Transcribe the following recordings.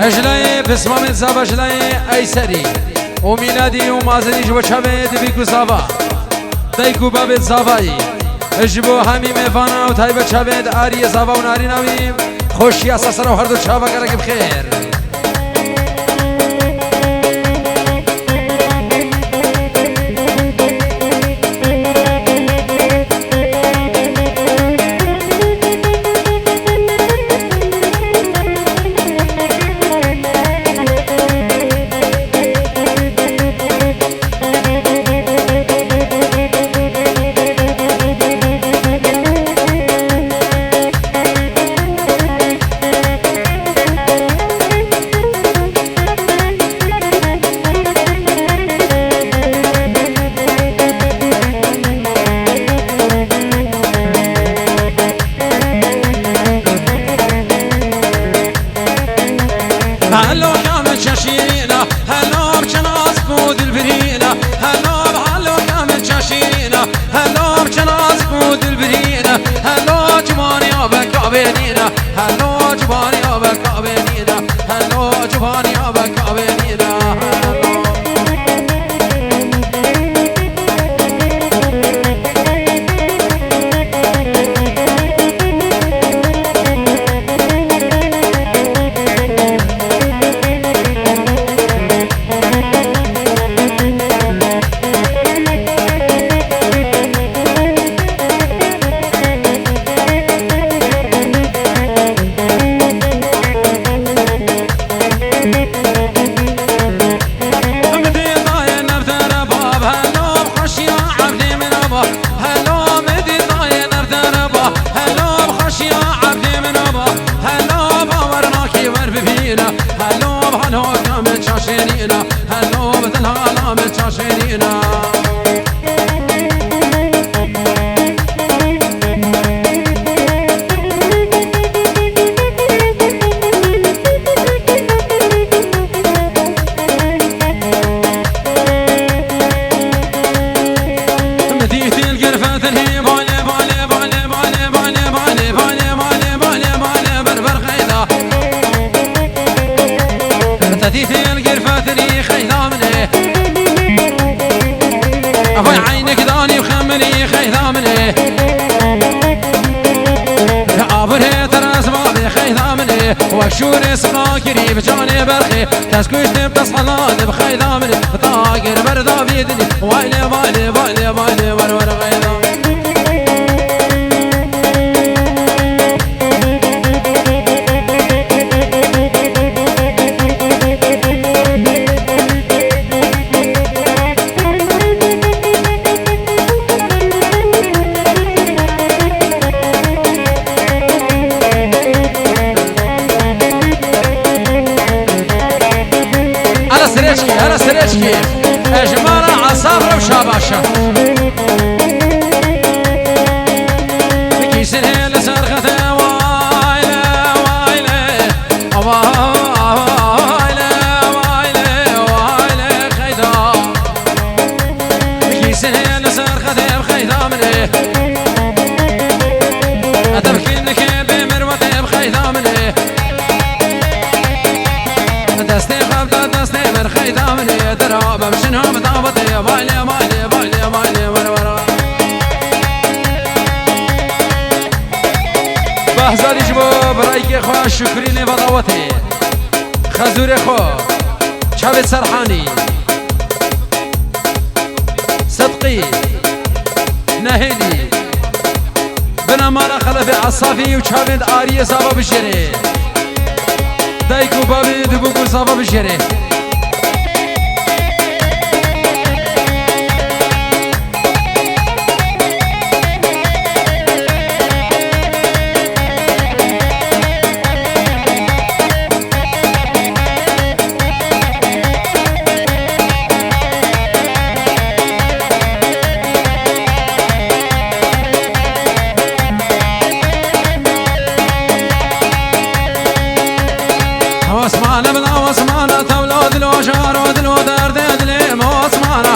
اجلای بسمامت زاب اجلای ایسری و میلادی و مازنیش و چاوید بیکو زابا دایکو بابت زابایی اجبو همی میفانا و تایب چاوید آری زابا و ناری نویم خوشی اساسا و هر دو چاوا کرک بخیر هلو كامل شاشينا هلو بجناز بود البرينا هلو هلو كامل شاشينا هلو بجناز بود البرينا هلو جباني أبك أبينينا هلو جباني أبك أبينينا هلو جباني أبك أبينينا هلو هلو كامل شاشينا هلو مثل هلامل شاشينا مديت القرفة تنهي بالي بالي بالي بالي بالي بالي بالي بالي بالي بالي بربر غيدا تديت القرفة تنهي خيدا مني أبوي عينك داني وخمني خيدا مني أبوي ترى أسبابي خيدا مني وشور سقاكري بجاني برخي تسكوش بتصحلان بخيدا مني طاقر بردا بيدني وايلي وايلي وايلي وايلي ورور غيدا على سريشكي اجمالا عصابرة وشاباشة كيسن هي لسرخة وايلة وايلة وايلة وايلة وايلة خيدا كيسن هي لسرخة بخيدا مني أتبكينك بمروتي بخيدا مني دستي خبطة دستي من خيدا مني دراب مشنهم ضابطي بايلي بايلي بايلي بايلي ورورا بهزادي جبو برايك خوا شكريني بضاوتي خزوري خو شابت سرحاني صدقي نهيلي بنا مالا خلفي عصافي وشابت آرية صابا بشري دايكو بابي دبوكو صابا بشري واسمانا بلا واسمانا تولود لو شارود لو درد دلي مواسمانا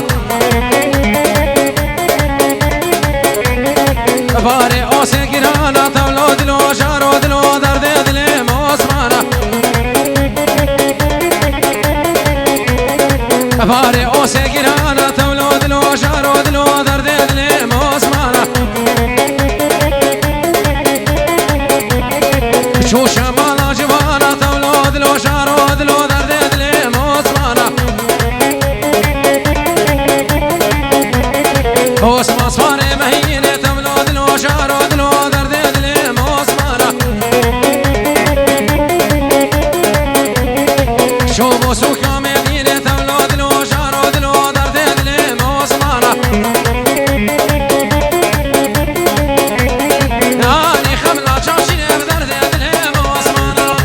باري اوسي كيرانا تولود لو شارود لو درد دلي مواسمانا باري اوسي قرانا تولود لو شارود لو دردد لي موسمانا شو شمالا جوانا تولود لو شارود لو دردد لي موسمانا اوسما صفاري مهينة تولود لو شارود لو دردد لي موسمانا شو بوسو كاملين تولود لو شارود لو دردد لي موسمانا يعني خملا شاشين بدردد لي موسمانا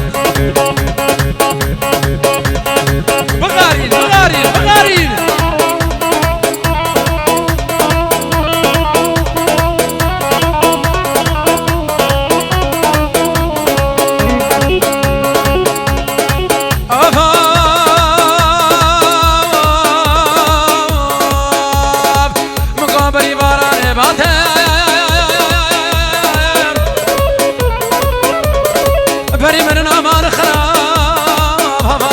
بغارين بغارين بغارين بري من امان خراب هوا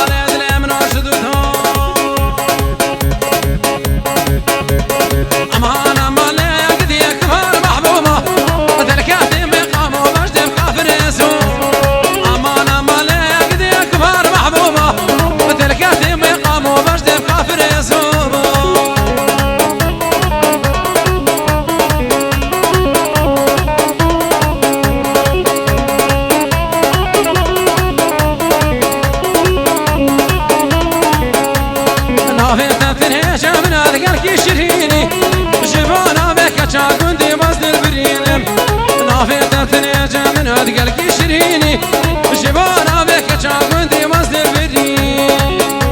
لازلي من عشدتهم امان امان لقدي كبار محبوبه تلكاتي مقام ومجد بكافر يسوع امان امان لقدي كبار محبوبه تلكاتي مقام ومجد بكافر يسوع شريني جبانا بك شاكوندي مصد البرينم نافيت تنيجا من ادقلك شريني جبانا بك شاكوندي مصد البرين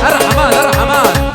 الرحمن الرحمن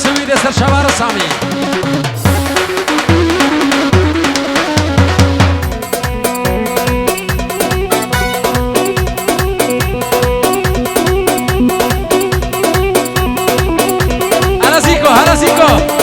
سويد سر شوار سامي هلا سيكو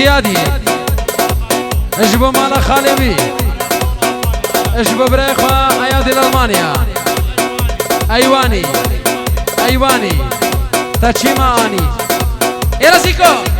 زيادي اجبو مالا خالبي اجبو بريخوا ايادي الالمانيا ايواني ايواني تاتشيماني يلا سيكو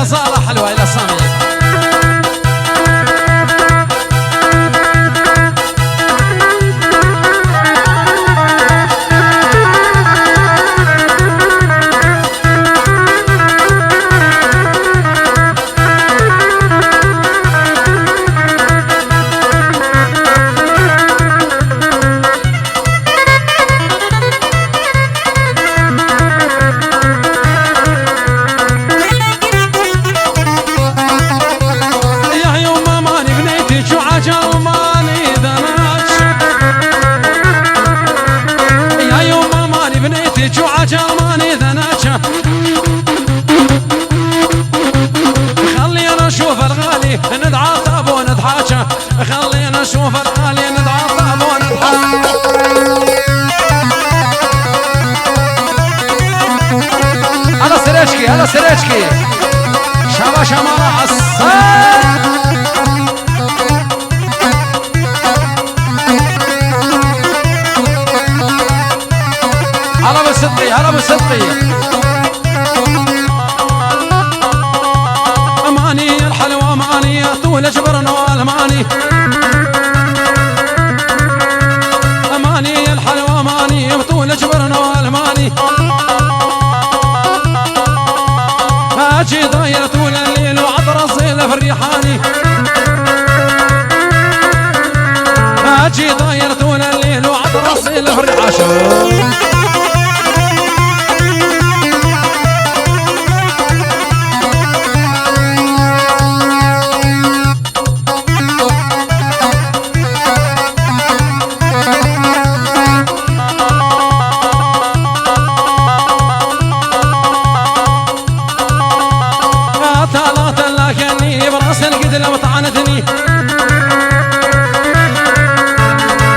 غزالة حلوة إلى صامي خلينا نشوف الغالي نتعاطف ونضحك خلينا نشوف الغالي نتعاطف ونضحك على سريشكي على سريشكي شابا شمالة عصا على بصدقي على بصدقي أماني الحلوة أماني طول جبرنا والماني أماني الحلوة أماني طول جبرنا والماني أجي ضاير طول الليل وعطر الصيل في الريحاني أجي ضاير طول الليل وعطر الصيل في الريحاني لو طعنتني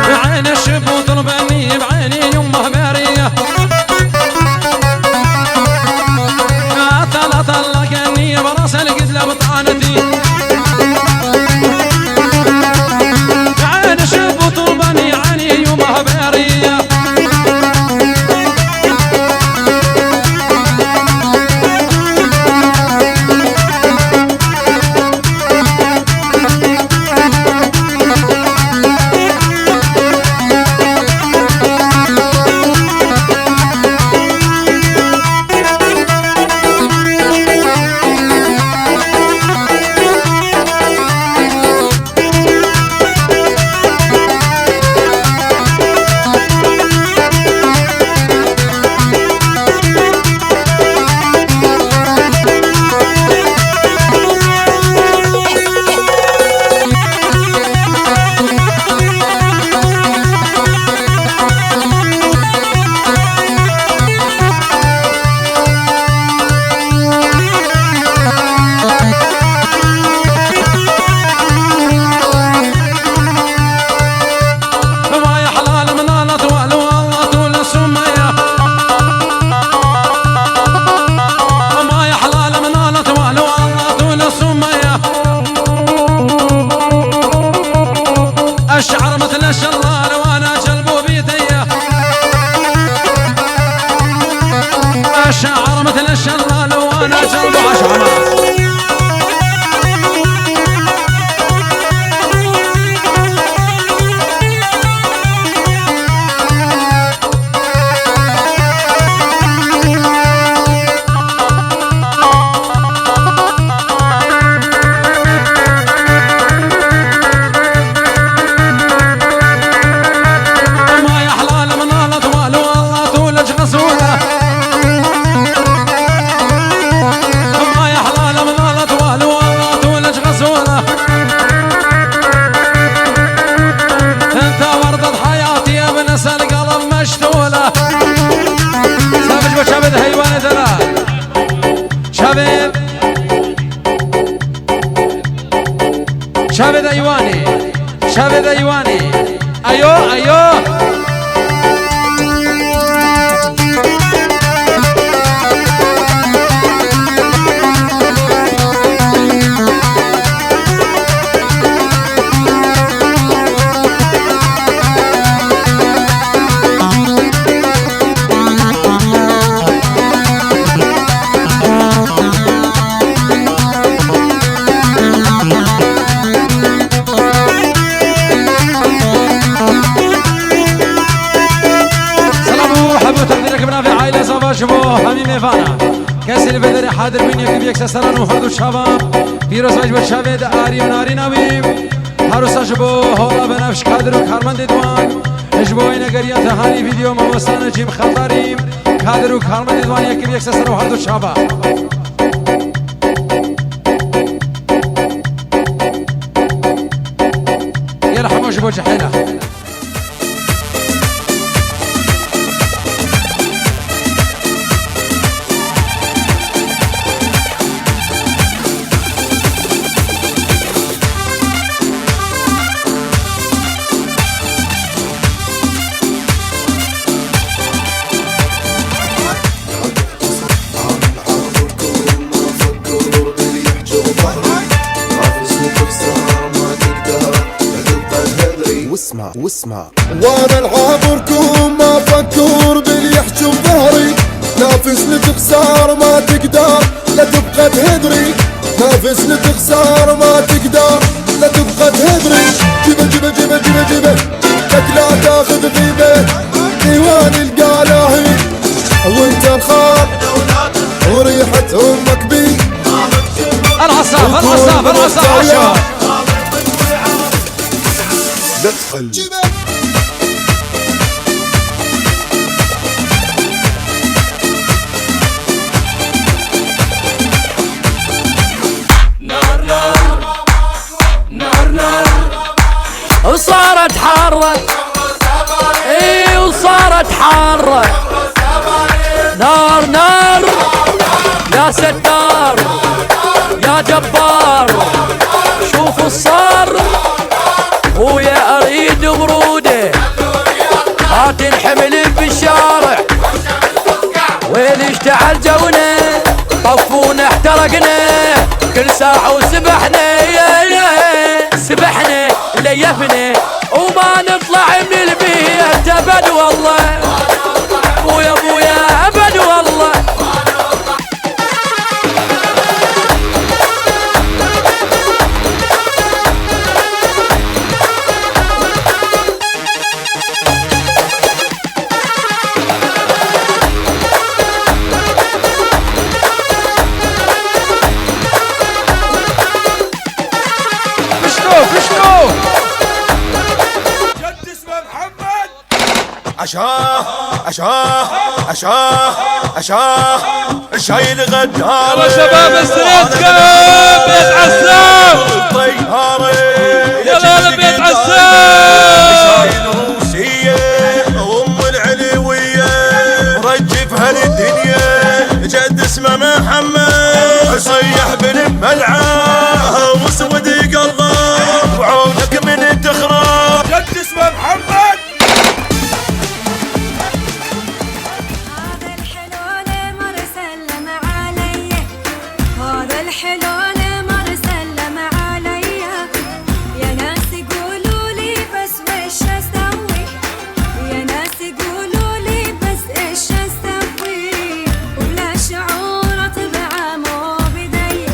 بعين الشب وطلبني بعيني يمه باريه ثلاث طلقني براس القد لو طعنتني بعين الشب وطلبني عيني يمه باريه الشعر مثل الشلال وانا جلبه بيديه الشعر مثل الشلال وانا جلبه اشعر شابد ايواني شابد ايواني ايوه ايوه قادر بين يكتب يكسر سران وحرد الشباب بيروز واجب الشباب آري وناري نبيب هروسا جبو هولا بنفش قادر وكارمند دوان اجبو این اگریات هانی فيديو ممستان جيم خطریم قادر وكارمند دوان يكتب يكسر سران وحرد الشباب يرحموا جبو جحيلة واسمع وانا العابركم ما فكر باللي يحجي بظهري نافس لتخسر ما تقدر لا تبقى تهدري نافس لتخسر ما تقدر لا تبقى تهدري جيبه جيبه جيبه جيبه جيبه لك لا تاخذ غيبه ديوان القلاهي وانت الخال وريحة امك بي العصاف العصاف العصاف ندخل نار نار نار نار وصارت حارة اي وصارت حارة نار نار يا ستار يا جبار شوفوا صار ويا اريد بروده ما تنحمل بالشارع ويل اشتعل جونا طفونا احترقنا كل ساعة وسبحنا سبحنا ليفنا وما نطلع من البيت ابد والله ابويا ابويا ابد والله عشاه عشاه عشاه عشاه شايل غداري يلا شباب السريت كلام بيت عسام الطيارة يلا بيت عسام شايل روسية ام العلوية مرجفها للدنيا جد اسمه محمد صيح بالملعب واسود قلبه وعونك من تخرب جد اسمه محمد وبلا شعور اطبع مو بدي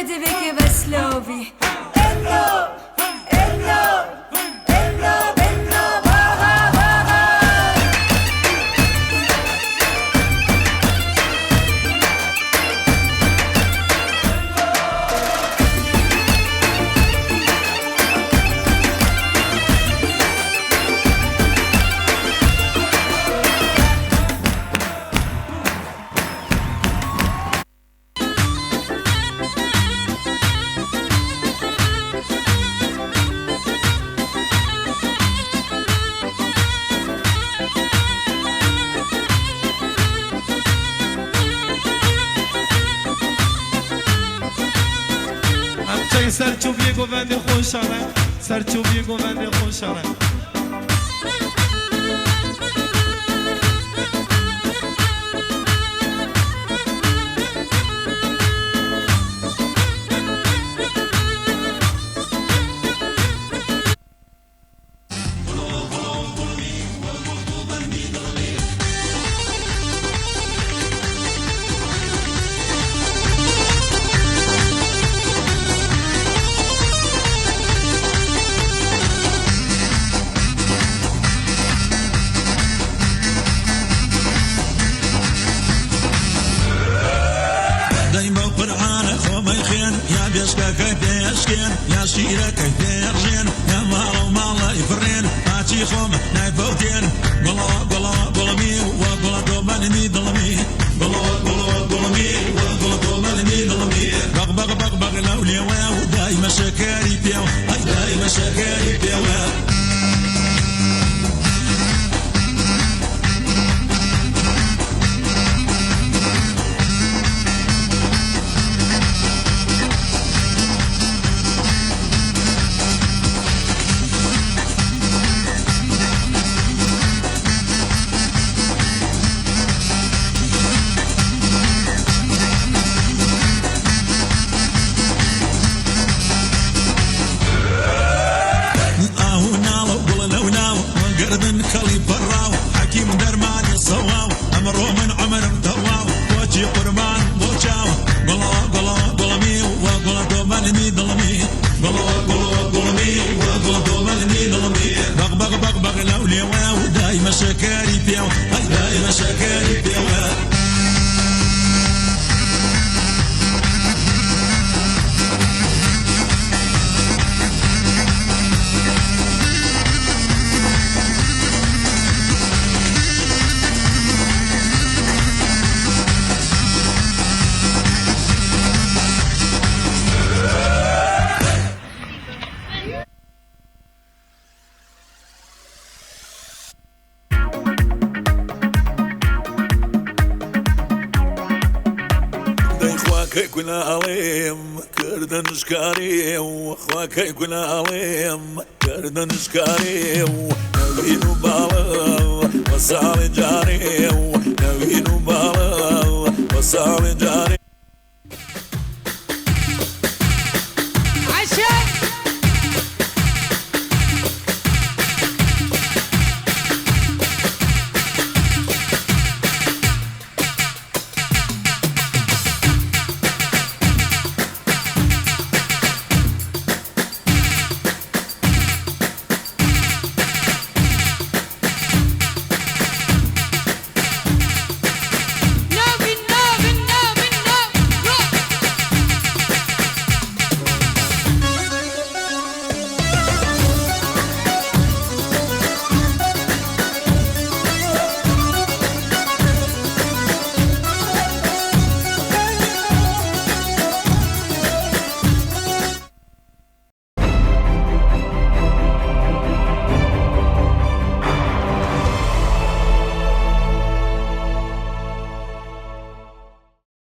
دبك بسلوبي النوب النوب النوب النوب باغا باغا سرچوبی گووند خوشانه سرچوبی گووند خوشانه يا شيرك يرجين يا مالو مالا يفرين هاتي خوم نايفوتين قلا قلا قلمي وقلا دوماني ظلمي قلا قلا قلمي وقلا دوماني ظلمي بق بق بق بق لولي واو دايما شكاري بيو دايما شكاري بيو قردن خلي براو حكيم درماني صواو امرو من عمر دواو وجي قربان بوشاو قلا قلا قلمي وقلا دوماني ظلمي قلا قلا قلمي وقلا دوماني ظلمي بق بق بق بق لولي واو دايما شكاري بيو دايما شكاري بيو يكون عليم كردن شكاري واخواك يكون عليم كردن شكاري نبينو بالا وصال جاري نبينو بالا وصال جاري